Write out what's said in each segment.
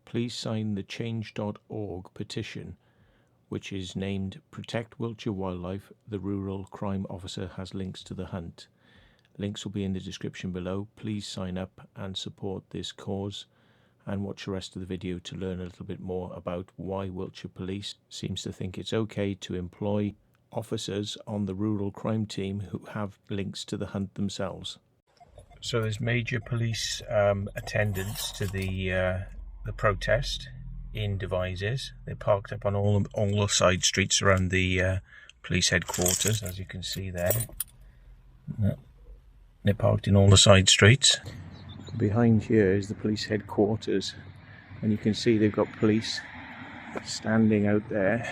please sign the change.org petition, which is named Protect Wiltshire Wildlife. The Rural Crime Officer has links to the hunt. Links will be in the description below. Please sign up and support this cause, and watch the rest of the video to learn a little bit more about why Wiltshire Police seems to think it's okay to employ officers on the rural crime team who have links to the hunt themselves. So there's major police attendance to the protest in Devizes. They're parked up on all the side streets around the police headquarters, as you can see there. They're parked in all the side streets. Behind here is the police headquarters, and you can see they've got police standing out there,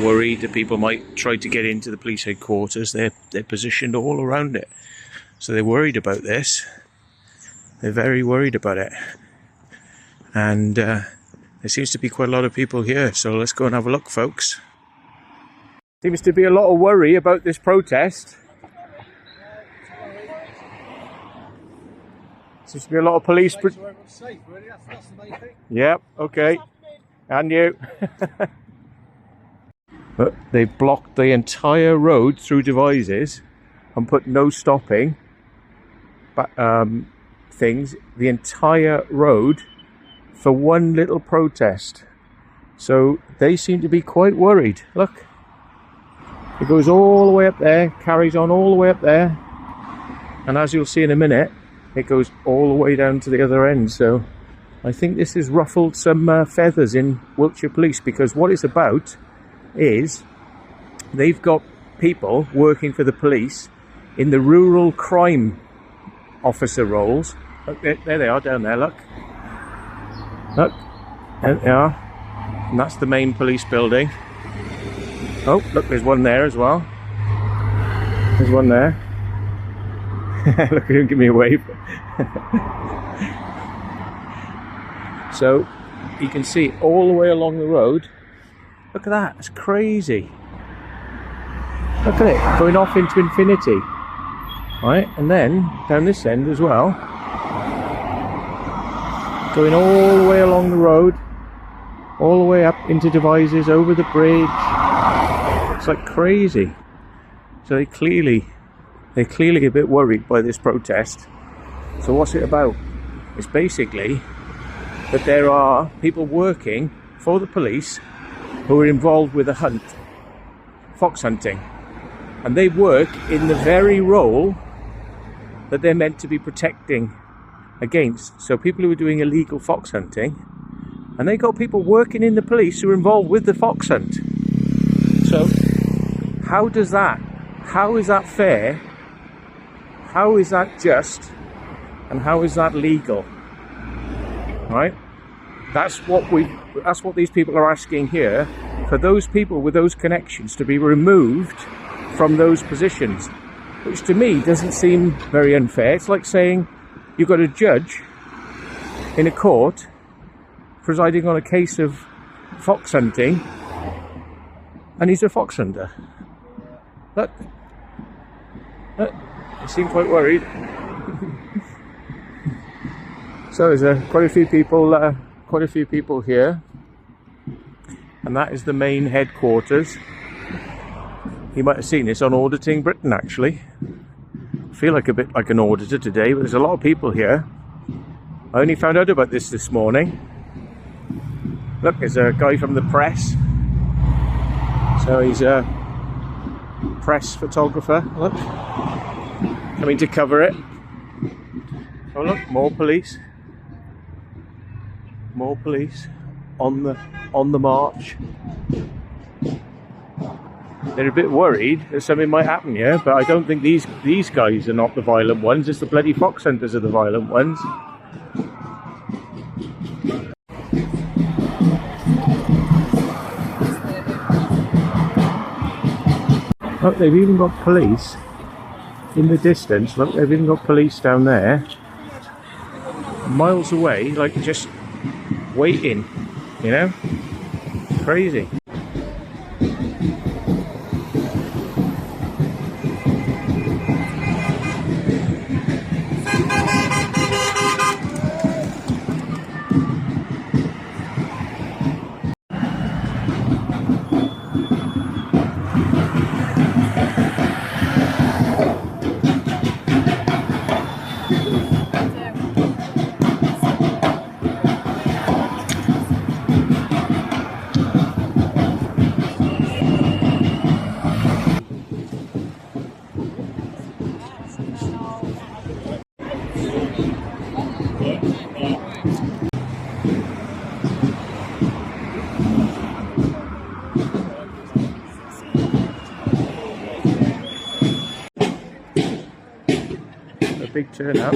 worried that people might try to get into the police headquarters. They're positioned all around it, so they're worried about this. They're very worried about it, and there seems to be quite a lot of people here, so let's go and have a look, folks. Seems to be a lot of worry about this protest. Seems to be a lot of police. Yep, okay. And you. But they blocked the entire road through Devizes and put no stopping things, the entire road, for one little protest. So they seem to be quite worried. Look, it goes all the way up there, carries on all the way up there, and as you'll see in a minute, it goes all the way down to the other end. So I think this has ruffled some feathers in Wiltshire Police, because what it's about is they've got people working for the police in the rural crime officer roles. Look, there they are down there, look. Look, there they are. And that's the main police building. Oh, look, there's one there as well. There's one there. Look at him, give me a wave. So you can see all the way along the road. Look at that, it's crazy. Look at it, going off into infinity. Right, and then down this end as well. Going all the way along the road, all the way up into Devizes, over the bridge. It's like crazy. So they're clearly a bit worried by this protest. So what's it about? It's basically that there are people working for the police who are involved with a hunt, fox hunting, and they work in the very role that they're meant to be protecting against. So people who are doing illegal fox hunting, and they got people working in the police who are involved with the fox hunt. So how is that fair? How is that just? And how is that legal? Right? That's what these people are asking here, for those people with those connections to be removed from those positions, which to me doesn't seem very unfair. It's like saying you've got a judge in a court presiding on a case of fox hunting, and he's a fox hunter. Look, they seem quite worried. So there's quite a few people here, and that is the main headquarters. You might have seen this on Auditing Britain, actually. I feel like a bit like an auditor today, but there's a lot of people here. I only found out about this morning. Look, there's a guy from the press. So he's a press photographer. Look, coming to cover it. Oh look, more police. More police on the march. They're a bit worried that something might happen here, but I don't think these guys are not the violent ones. It's the bloody fox hunters are the violent ones. Look, they've even got police in the distance. Look, they've even got police down there, miles away, like just waiting, you know? Crazy. big turnout.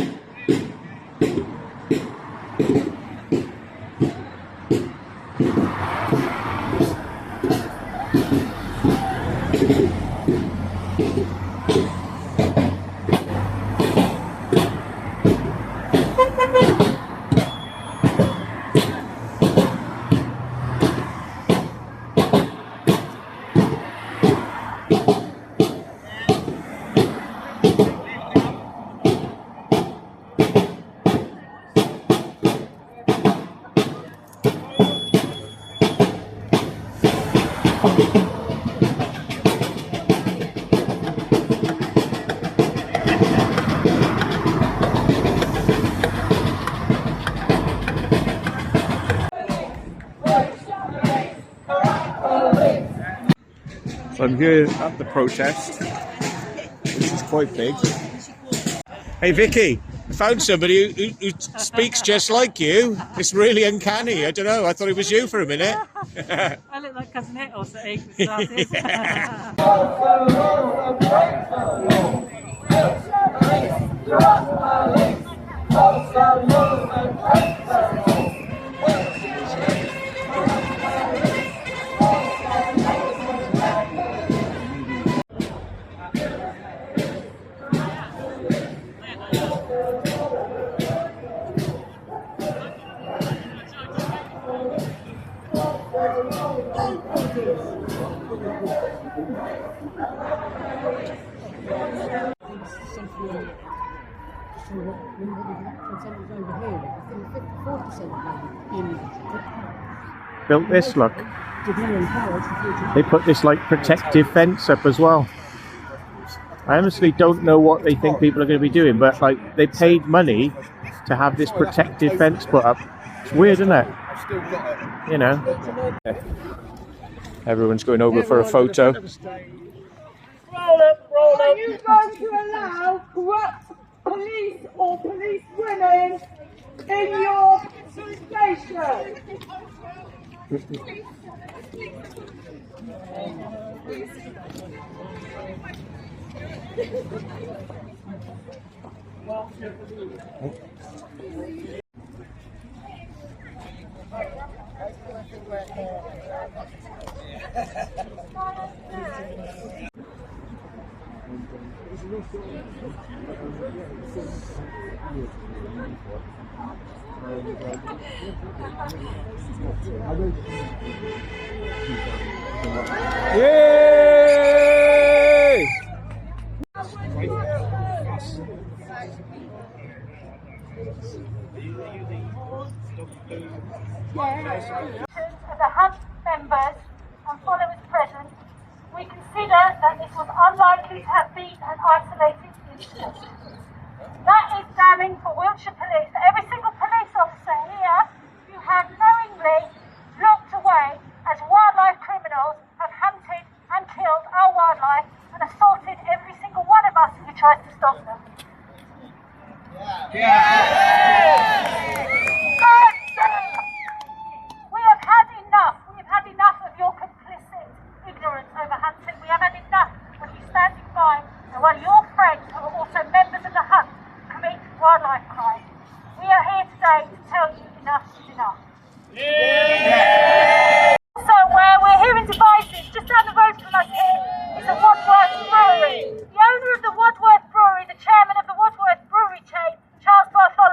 So I'm here at the protest, which is quite big. Hey Vicky, I found somebody who speaks just like you. It's really uncanny. I don't know, I thought it was you for a minute. I look like Cousin Hit or something with glasses. Built this, look. They put this like protective fence up as well. I honestly don't know what they think people are going to be doing, but like they paid money to have this protective fence put up. It's weird, isn't it? You know. Everyone's going over for a photo. Roll up, roll up. Are you going to allow corrupt police or police women in your station? Yay! Of the Hunt members and followers present, we consider that this was unlikely to have been an isolated incident. That is damning for Wiltshire Police. Every single police officer here you have knowingly locked away as wildlife criminals have hunted and killed our wildlife and assaulted every single one of us who tries to stop them. We have had enough. We have had enough of your complicit ignorance over hunting. We have had enough of you standing by and while your friends, who are also members of the Hunt, commit wildlife crime. We are here today to tell you enough is enough. So we're here in Devizes, just down the road from us here, is the Wadworths Brewery. The owner of the Wadworths Brewery, the chairman of the Wadworths Brewery chain, Charles Bartholomew,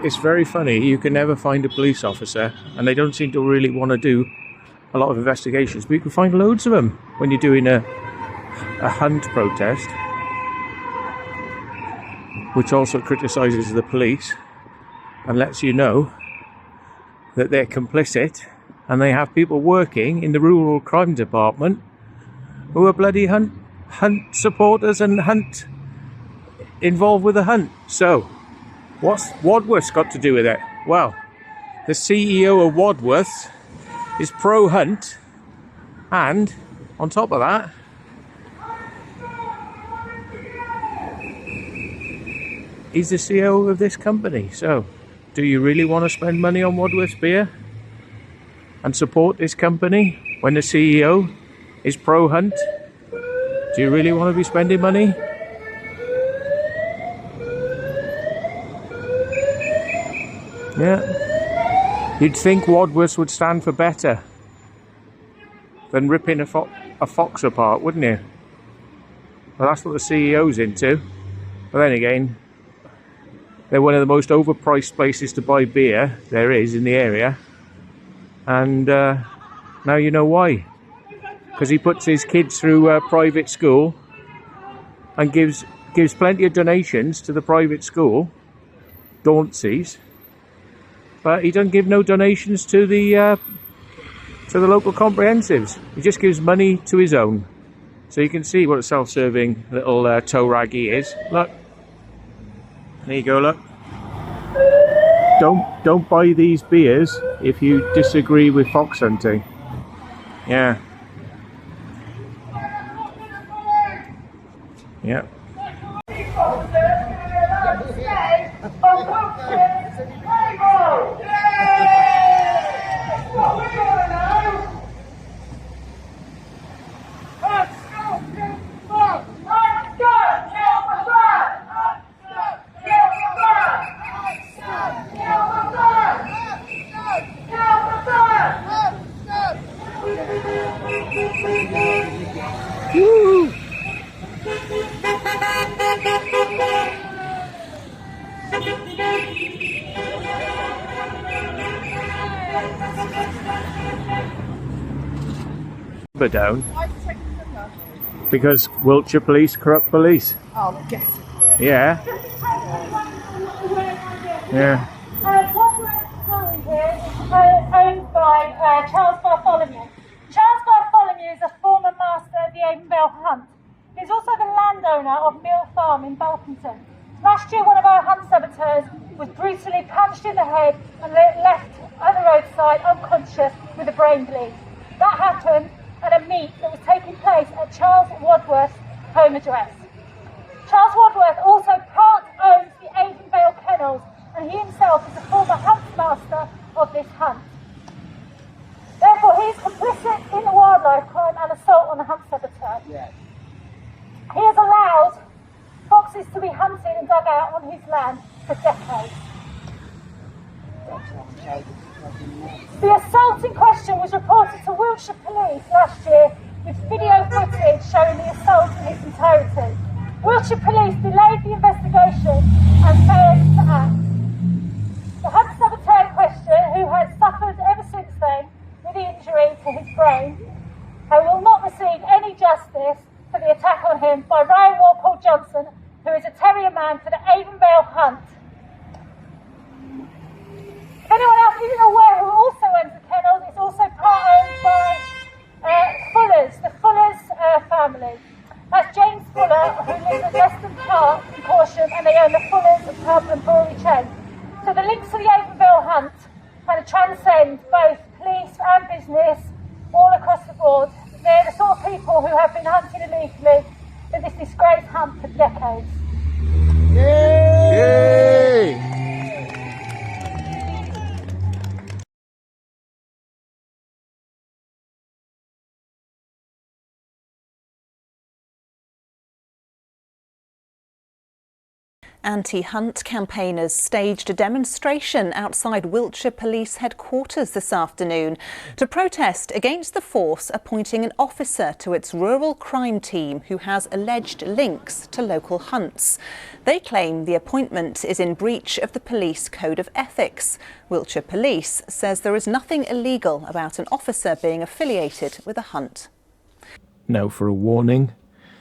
it's very funny. You can never find a police officer, and they don't seem to really want to do a lot of investigations, but you can find loads of them when you're doing a hunt protest, which also criticises the police and lets you know that they're complicit, and they have people working in the rural crime department who are bloody hunt supporters and hunt involved with the hunt. So what's Wadworth's got to do with it? Well, the CEO of Wadworths is pro-hunt, and on top of that, he's the CEO of this company. So do you really want to spend money on Wadworths beer and support this company when the CEO is pro-hunt? Do you really want to be spending money? Yeah. You'd think Wadworths would stand for better than ripping a fox apart, wouldn't you? Well, that's what the CEO's into. But then again, they're one of the most overpriced places to buy beer there is in the area. And now you know why. Because he puts his kids through private school and gives plenty of donations to the private school, Dauntsies. But he doesn't give no donations to the local comprehensives. He just gives money to his own. So you can see what a self-serving little toe rag he is. Look. There you go, look. Don't buy these beers if you disagree with fox hunting. Yeah. Yeah. Woo! Down because Wiltshire police corrupt police. Oh, get it. Yeah. Yeah. Wadworths here is owned by Charles Bartholomew. Charles Bartholomew is a former master of the Avon Hunt. He's also the landowner of Mill Farm in Boltonton. Last year, one of our hunt saboteurs was brutally punched in the head and left at the roadside unconscious with a brain bleed. That happened at a meet that was taking place at Charles Wadworth's home address. Charles Wadworth also part owns the Avon Kennels, and he himself is a former hunt master of this hunt. Therefore, he is complicit in the wildlife crime and assault on the hunt saboteur. Yeah. He has allowed foxes to be hunted and dug out on his land for decades. The assault in question was reported to Wiltshire Police last year with video footage showing the assault in its entirety. Wiltshire Police delayed the investigation and failed to act. The hunt saboteur in question, who has suffered ever since then with the injury to his brain, will not receive any justice for the attack on him by Ryan Walpole Johnson, who is a terrier man for the Avonvale Hunt. If anyone else isn't aware who also owns the kennels, it's also part owned by Fullers, the Fullers family. That's James Fuller, who lives at Weston Park in Corsham, and they own the Fullers pub and brewery chain. So the links to the Avonvale Hunt kind of transcend both police and business all across the board. They're the sort of people who have been hunting illegally in this disgraced hunt for decades. Yay! Yay! Anti-hunt campaigners staged a demonstration outside Wiltshire Police headquarters this afternoon to protest against the force appointing an officer to its rural crime team who has alleged links to local hunts. They claim the appointment is in breach of the police code of ethics. Wiltshire Police says there is nothing illegal about an officer being affiliated with a hunt. Now for a warning.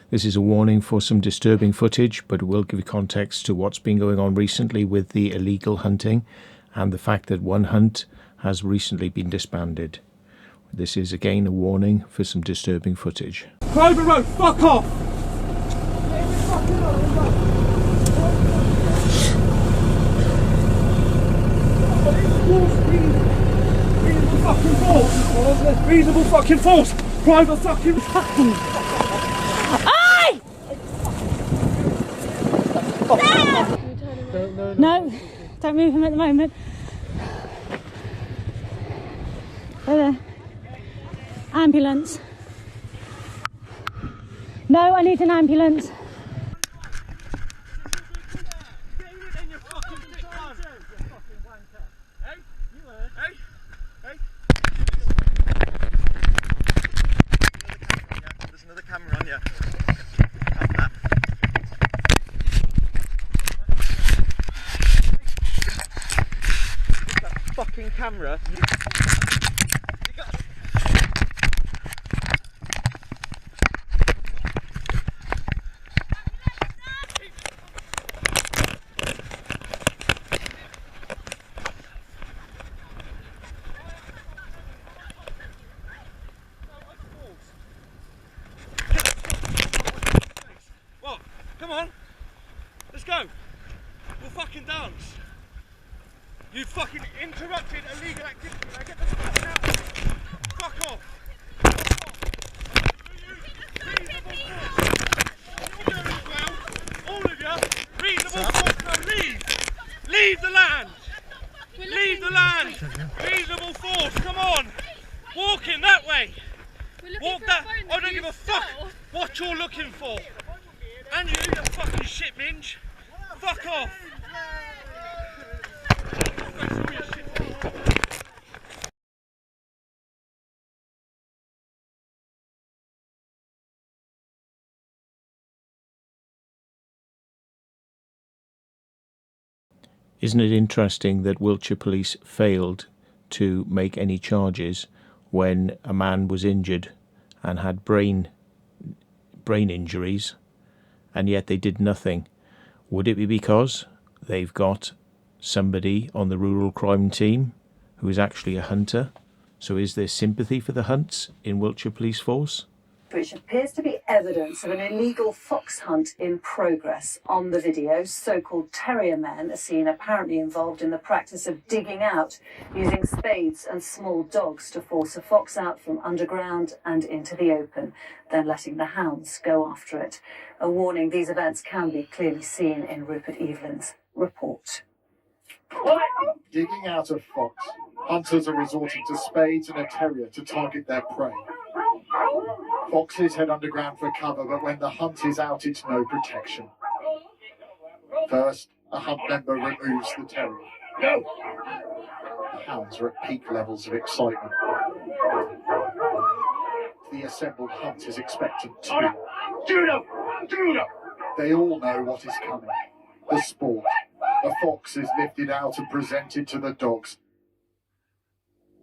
This is a warning for some disturbing footage, but we'll give context to what's been going on recently with the illegal hunting and the fact that one hunt has recently been disbanded. This is again a warning for some disturbing footage. Private road, fuck off! Reasonable fucking force! Private fucking... No, don't move him at the moment. There. Ambulance. No, I need an ambulance. There's another camera on you. Fucking camera. What? Come on. Let's go. We'll fucking dance. You fucking interrupted illegal activity. Now get the fuck out. Fuck off. Reasonable force. You're doing as well. All of you. Reasonable force. No, leave. Leave the land. Leave the land. Reasonable force. Come on. Walk in that way. Walk that. I don't give a fuck what you're looking for. And you fucking shit minge. Fuck off. Isn't it interesting that Wiltshire Police failed to make any charges when a man was injured and had brain injuries, and yet they did nothing? Would it be because they've got somebody on the rural crime team who is actually a hunter? So is there sympathy for the hunts in Wiltshire Police Force? Which appears to be evidence of an illegal fox hunt in progress. On the video, so-called terrier men are seen apparently involved in the practice of digging out, using spades and small dogs to force a fox out from underground and into the open, then letting the hounds go after it. A warning, these events can be clearly seen in Rupert Evelyn's report. Digging out a fox, hunters are resorting to spades and a terrier to target their prey. Foxes head underground for cover, but when the hunt is out, it's no protection. First, a hunt member removes the terrier. No! The hounds are at peak levels of excitement. The assembled hunt is expectant too. Juno! They all know what is coming. The sport. A fox is lifted out and presented to the dogs.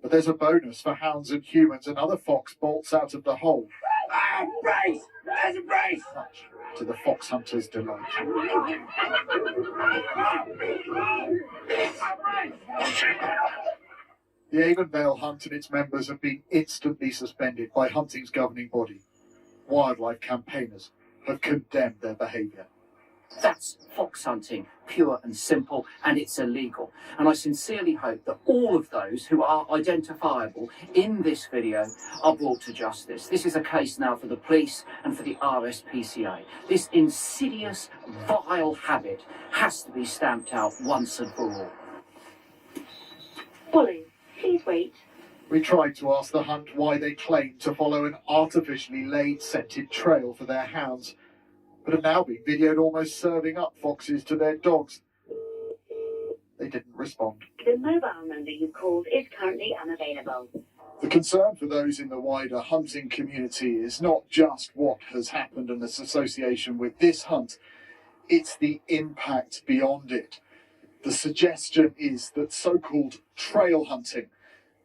But there's a bonus for hounds and humans. Another fox bolts out of the hole. Ah, brace! There's a brace! Much to the fox hunter's delight. The Avon Hunt and its members have been instantly suspended by hunting's governing body. Wildlife campaigners have condemned their behaviour. That's fox hunting, pure and simple, and it's illegal. And I sincerely hope that all of those who are identifiable in this video are brought to justice. This is a case now for the police and for the RSPCA. This insidious, vile habit has to be stamped out once and for all. Polly, please wait. We tried to ask the hunt why they claimed to follow an artificially laid scented trail for their hounds, but are now being videoed almost serving up foxes to their dogs. They didn't respond. The mobile number you called is currently unavailable. The concern for those in the wider hunting community is not just what has happened and its association with this hunt, it's the impact beyond it. The suggestion is that so-called trail hunting,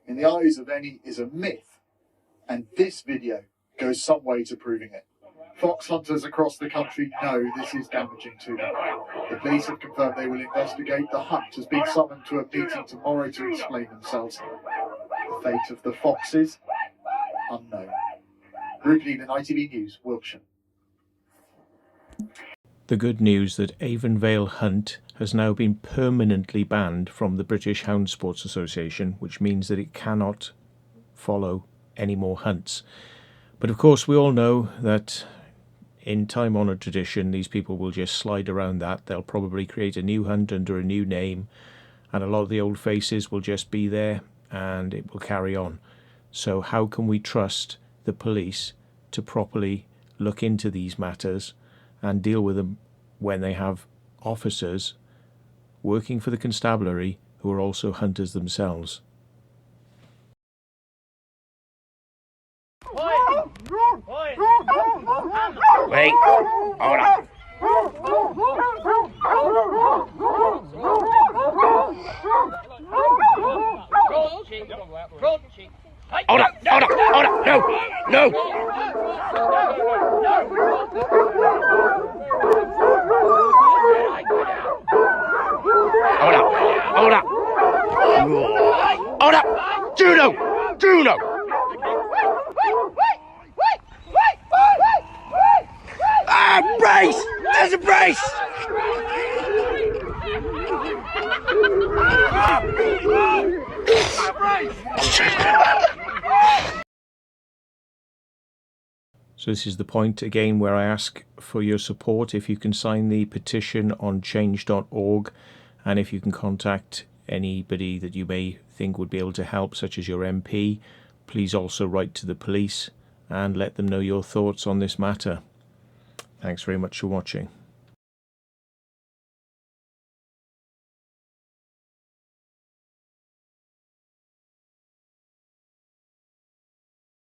in the eyes of any, is a myth, and this video goes some way to proving it. Fox hunters across the country know this is damaging to them. The police have confirmed they will investigate. The hunt has been summoned to a meeting tomorrow to explain themselves. The fate of the foxes, unknown. Group Leader, ITV News, Wiltshire. The good news that Avon Hunt has now been permanently banned from the British Hound Sports Association, which means that it cannot follow any more hunts. But of course we all know that in time-honoured tradition these people will just slide around that. They'll probably create a new hunt under a new name, and a lot of the old faces will just be there and it will carry on. So how can we trust the police to properly look into these matters and deal with them when they have officers working for the constabulary who are also hunters themselves? Wait, hold up. Hold up, no, no. Hold up, Juno. Brace! There's a brace! So this is the point again where I ask for your support. If you can sign the petition on change.org, and if you can contact anybody that you may think would be able to help, such as your MP, please also write to the police and let them know your thoughts on this matter. Thanks very much for watching.